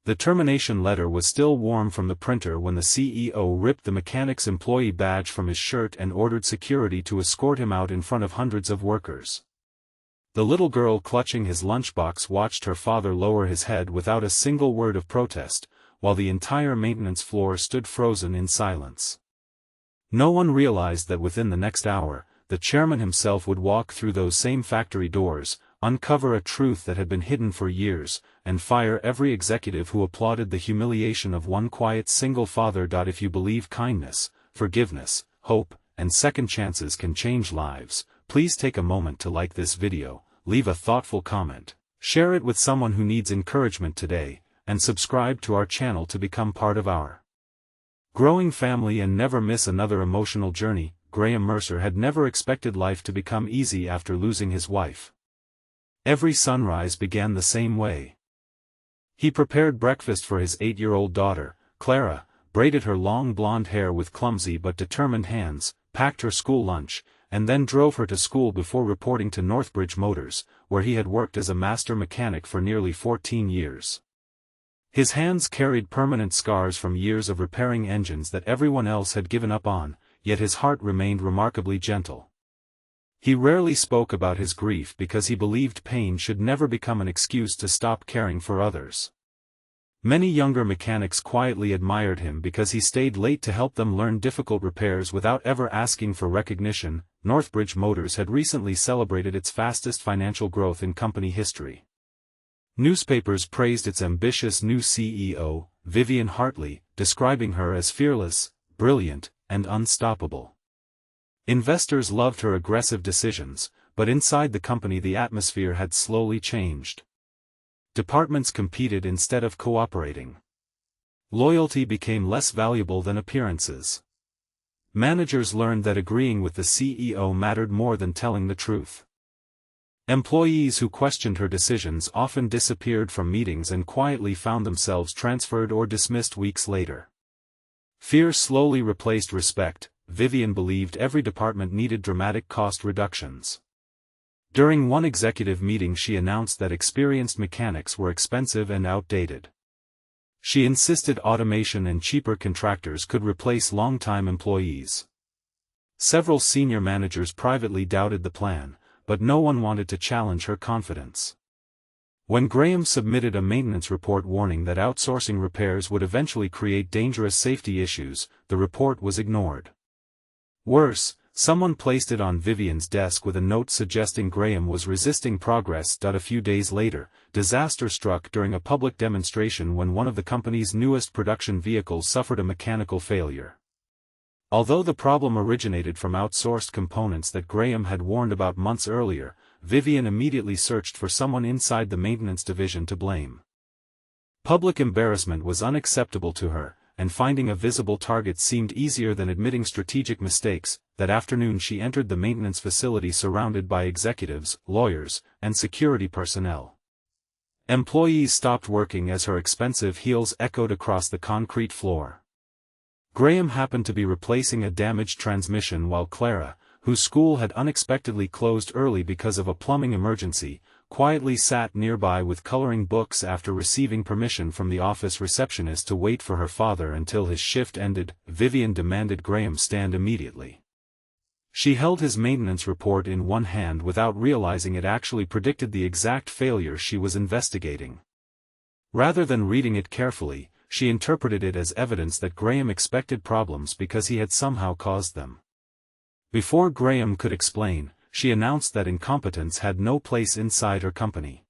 The termination letter was still warm from the printer when the CEO ripped the mechanic's employee badge from his shirt and ordered security to escort him out in front of hundreds of workers. The little girl clutching his lunchbox watched her father lower his head without a single word of protest, while the entire maintenance floor stood frozen in silence. No one realized that within the next hour, the chairman himself would walk through those same factory doors, uncover a truth that had been hidden for years, and fire every executive who applauded the humiliation of one quiet single father. If you believe kindness, forgiveness, hope, and second chances can change lives, please take a moment to like this video, leave a thoughtful comment, share it with someone who needs encouragement today, and subscribe to our channel to become part of our growing family and never miss another emotional journey. Graham Mercer had never expected life to become easy after losing his wife. Every sunrise began the same way. He prepared breakfast for his 8-year-old daughter, Clara, braided her long blonde hair with clumsy but determined hands, packed her school lunch, and then drove her to school before reporting to Northbridge Motors, where he had worked as a master mechanic for nearly 14 years. His hands carried permanent scars from years of repairing engines that everyone else had given up on, yet his heart remained remarkably gentle. He rarely spoke about his grief because he believed pain should never become an excuse to stop caring for others. Many younger mechanics quietly admired him because he stayed late to help them learn difficult repairs without ever asking for recognition. Northbridge Motors had recently celebrated its fastest financial growth in company history. Newspapers praised its ambitious new CEO, Vivian Hartley, describing her as fearless, brilliant, and unstoppable. Investors loved her aggressive decisions, but inside the company the atmosphere had slowly changed. Departments competed instead of cooperating. Loyalty became less valuable than appearances. Managers learned that agreeing with the CEO mattered more than telling the truth. Employees who questioned her decisions often disappeared from meetings and quietly found themselves transferred or dismissed weeks later. Fear slowly replaced respect. Vivian believed every department needed dramatic cost reductions. During one executive meeting she announced that experienced mechanics were expensive and outdated. She insisted automation and cheaper contractors could replace long-time employees. Several senior managers privately doubted the plan, but no one wanted to challenge her confidence. When Graham submitted a maintenance report warning that outsourcing repairs would eventually create dangerous safety issues, the report was ignored. Worse, someone placed it on Vivian's desk with a note suggesting Graham was resisting progress. A few days later, disaster struck during a public demonstration when one of the company's newest production vehicles suffered a mechanical failure. Although the problem originated from outsourced components that Graham had warned about months earlier, Vivian immediately searched for someone inside the maintenance division to blame. Public embarrassment was unacceptable to her, and finding a visible target seemed easier than admitting strategic mistakes. That afternoon she entered the maintenance facility surrounded by executives, lawyers, and security personnel. Employees stopped working as her expensive heels echoed across the concrete floor. Graham happened to be replacing a damaged transmission while Clara, whose school had unexpectedly closed early because of a plumbing emergency, quietly sat nearby with coloring books after receiving permission from the office receptionist to wait for her father until his shift ended. Vivian demanded Graham stand immediately. She held his maintenance report in one hand without realizing it actually predicted the exact failure she was investigating. Rather than reading it carefully, she interpreted it as evidence that Graham expected problems because he had somehow caused them. Before Graham could explain, she announced that incompetence had no place inside her company.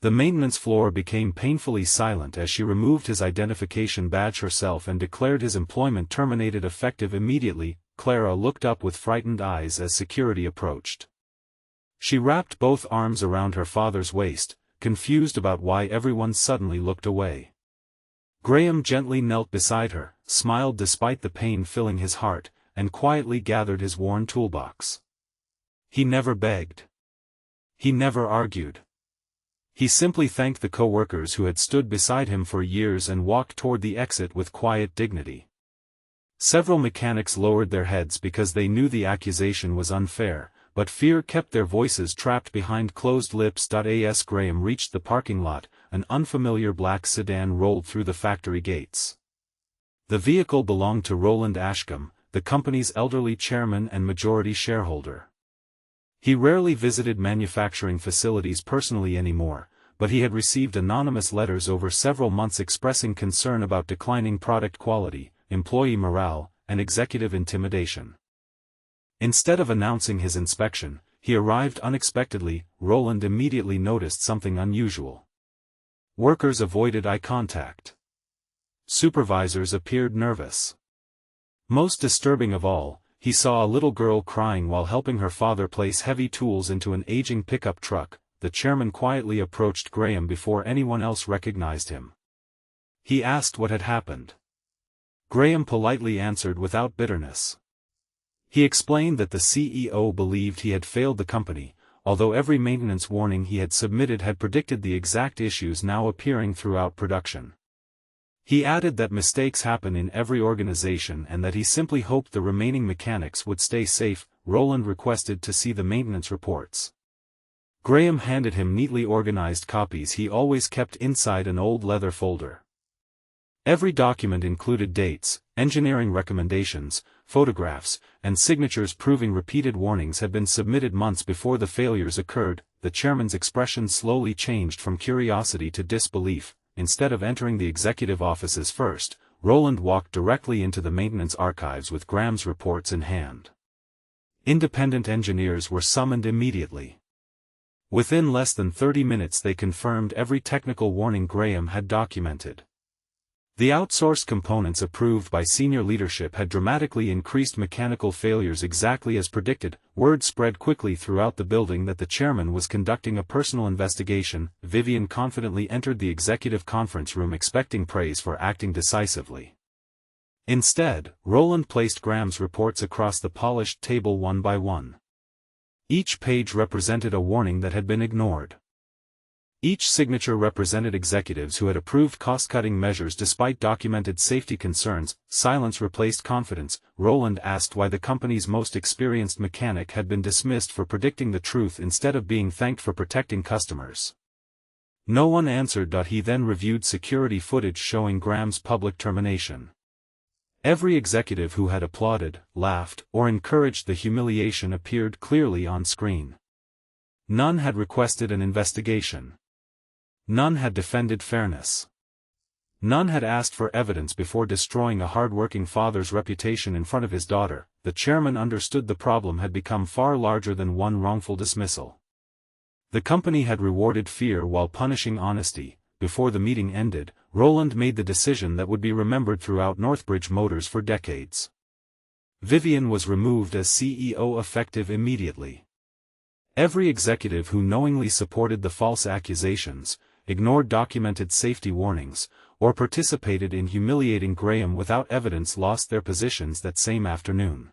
The maintenance floor became painfully silent as she removed his identification badge herself and declared his employment terminated effective immediately. Clara looked up with frightened eyes as security approached. She wrapped both arms around her father's waist, confused about why everyone suddenly looked away. Graham gently knelt beside her, smiled despite the pain filling his heart, and quietly gathered his worn toolbox. He never begged. He never argued. He simply thanked the co-workers who had stood beside him for years and walked toward the exit with quiet dignity. Several mechanics lowered their heads because they knew the accusation was unfair, but fear kept their voices trapped behind closed lips. As Graham reached the parking lot, an unfamiliar black sedan rolled through the factory gates. The vehicle belonged to Roland Ashcombe, the company's elderly chairman and majority shareholder. He rarely visited manufacturing facilities personally anymore, but he had received anonymous letters over several months expressing concern about declining product quality, employee morale, and executive intimidation. Instead of announcing his inspection, he arrived unexpectedly. Roland immediately noticed something unusual. Workers avoided eye contact. Supervisors appeared nervous. Most disturbing of all, he saw a little girl crying while helping her father place heavy tools into an aging pickup truck. The chairman quietly approached Graham before anyone else recognized him. He asked what had happened. Graham politely answered without bitterness. He explained that the CEO believed he had failed the company, although every maintenance warning he had submitted had predicted the exact issues now appearing throughout production. He added that mistakes happen in every organization and that he simply hoped the remaining mechanics would stay safe. Roland requested to see the maintenance reports. Graham handed him neatly organized copies he always kept inside an old leather folder. Every document included dates, engineering recommendations, photographs, and signatures proving repeated warnings had been submitted months before the failures occurred. The chairman's expression slowly changed from curiosity to disbelief. Instead of entering the executive offices first, Roland walked directly into the maintenance archives with Graham's reports in hand. Independent engineers were summoned immediately. Within less than 30 minutes they confirmed every technical warning Graham had documented. The outsourced components approved by senior leadership had dramatically increased mechanical failures exactly as predicted. Word spread quickly throughout the building that the chairman was conducting a personal investigation. Vivian confidently entered the executive conference room expecting praise for acting decisively. Instead, Roland placed Graham's reports across the polished table one by one. Each page represented a warning that had been ignored. Each signature represented executives who had approved cost-cutting measures despite documented safety concerns. Silence replaced confidence. Roland asked why the company's most experienced mechanic had been dismissed for predicting the truth instead of being thanked for protecting customers. No one answered. He then reviewed security footage showing Graham's public termination. Every executive who had applauded, laughed, or encouraged the humiliation appeared clearly on screen. None had requested an investigation. None had defended fairness. None had asked for evidence before destroying a hard-working father's reputation in front of his daughter. The chairman understood the problem had become far larger than one wrongful dismissal. The company had rewarded fear while punishing honesty. Before the meeting ended, Roland made the decision that would be remembered throughout Northbridge Motors for decades. Vivian was removed as CEO effective immediately. Every executive who knowingly supported the false accusations, ignored documented safety warnings, or participated in humiliating Graham without evidence lost their positions that same afternoon.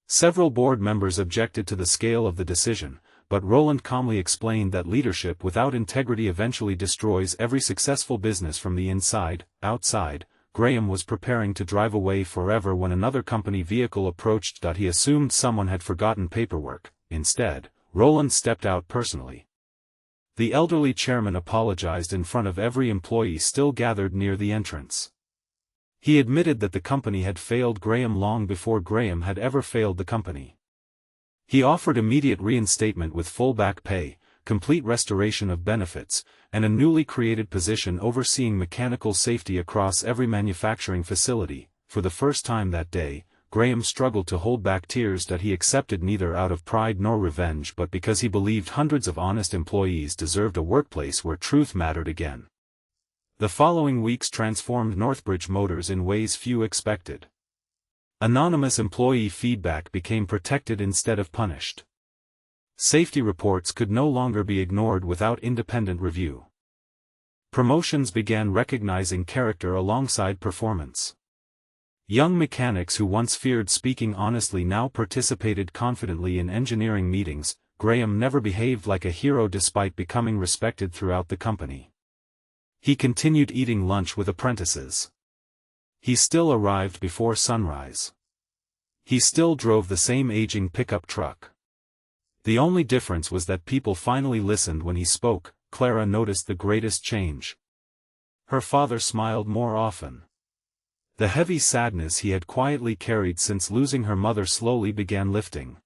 Several board members objected to the scale of the decision, but Roland calmly explained that leadership without integrity eventually destroys every successful business from the inside. Outside, Graham was preparing to drive away forever when another company vehicle approached. He assumed someone had forgotten paperwork. Instead, Roland stepped out personally. The elderly chairman apologized in front of every employee still gathered near the entrance. He admitted that the company had failed Graham long before Graham had ever failed the company. He offered immediate reinstatement with full back pay, complete restoration of benefits, and a newly created position overseeing mechanical safety across every manufacturing facility. For the first time that day, Graham struggled to hold back tears that he accepted neither out of pride nor revenge but because he believed hundreds of honest employees deserved a workplace where truth mattered again. The following weeks transformed Northbridge Motors in ways few expected. Anonymous employee feedback became protected instead of punished. Safety reports could no longer be ignored without independent review. Promotions began recognizing character alongside performance. Young mechanics who once feared speaking honestly now participated confidently in engineering meetings. Graham never behaved like a hero despite becoming respected throughout the company. He continued eating lunch with apprentices. He still arrived before sunrise. He still drove the same aging pickup truck. The only difference was that people finally listened when he spoke. Clara noticed the greatest change. Her father smiled more often. The heavy sadness he had quietly carried since losing her mother slowly began lifting.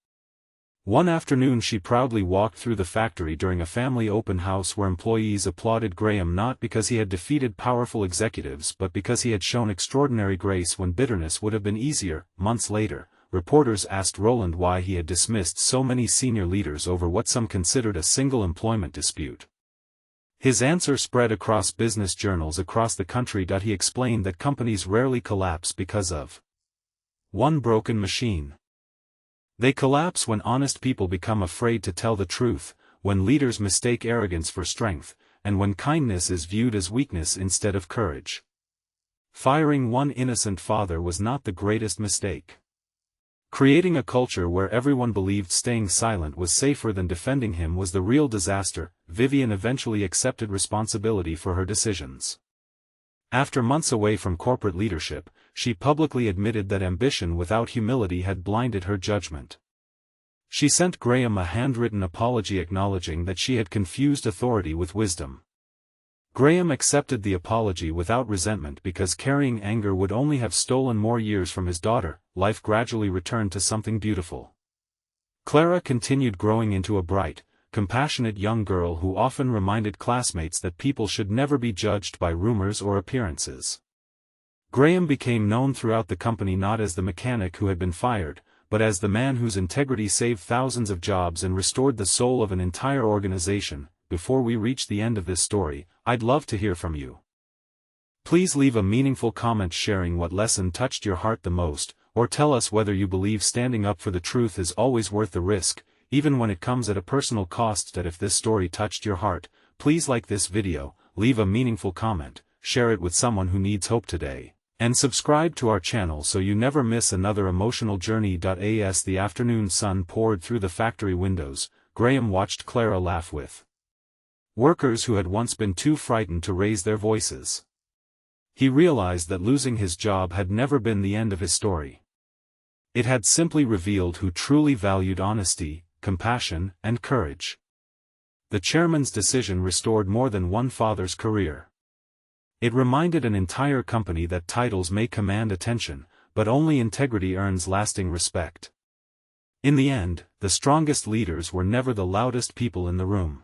One afternoon she proudly walked through the factory during a family open house where employees applauded Graham not because he had defeated powerful executives but because he had shown extraordinary grace when bitterness would have been easier. Months later, reporters asked Roland why he had dismissed so many senior leaders over what some considered a single employment dispute. His answer spread across business journals across the country. He explained that companies rarely collapse because of one broken machine. They collapse when honest people become afraid to tell the truth, when leaders mistake arrogance for strength, and when kindness is viewed as weakness instead of courage. Firing one innocent father was not the greatest mistake. Creating a culture where everyone believed staying silent was safer than defending him was the real disaster. Vivian eventually accepted responsibility for her decisions. After months away from corporate leadership, she publicly admitted that ambition without humility had blinded her judgment. She sent Graham a handwritten apology acknowledging that she had confused authority with wisdom. Graham accepted the apology without resentment because carrying anger would only have stolen more years from his daughter. Life gradually returned to something beautiful. Clara continued growing into a bright, compassionate young girl who often reminded classmates that people should never be judged by rumors or appearances. Graham became known throughout the company not as the mechanic who had been fired, but as the man whose integrity saved thousands of jobs and restored the soul of an entire organization. Before we reach the end of this story, I'd love to hear from you. Please leave a meaningful comment sharing what lesson touched your heart the most, or tell us whether you believe standing up for the truth is always worth the risk, even when it comes at a personal cost. If this story touched your heart, please like this video, leave a meaningful comment, share it with someone who needs hope today, and subscribe to our channel so you never miss another emotional journey. As the afternoon sun poured through the factory windows, Graham watched Clara laugh with workers who had once been too frightened to raise their voices. He realized that losing his job had never been the end of his story. It had simply revealed who truly valued honesty, compassion, and courage. The chairman's decision restored more than one father's career. It reminded an entire company that titles may command attention, but only integrity earns lasting respect. In the end, the strongest leaders were never the loudest people in the room.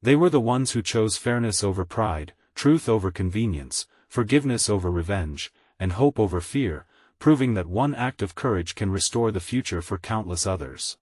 They were the ones who chose fairness over pride, truth over convenience, forgiveness over revenge, and hope over fear, proving that one act of courage can restore the future for countless others.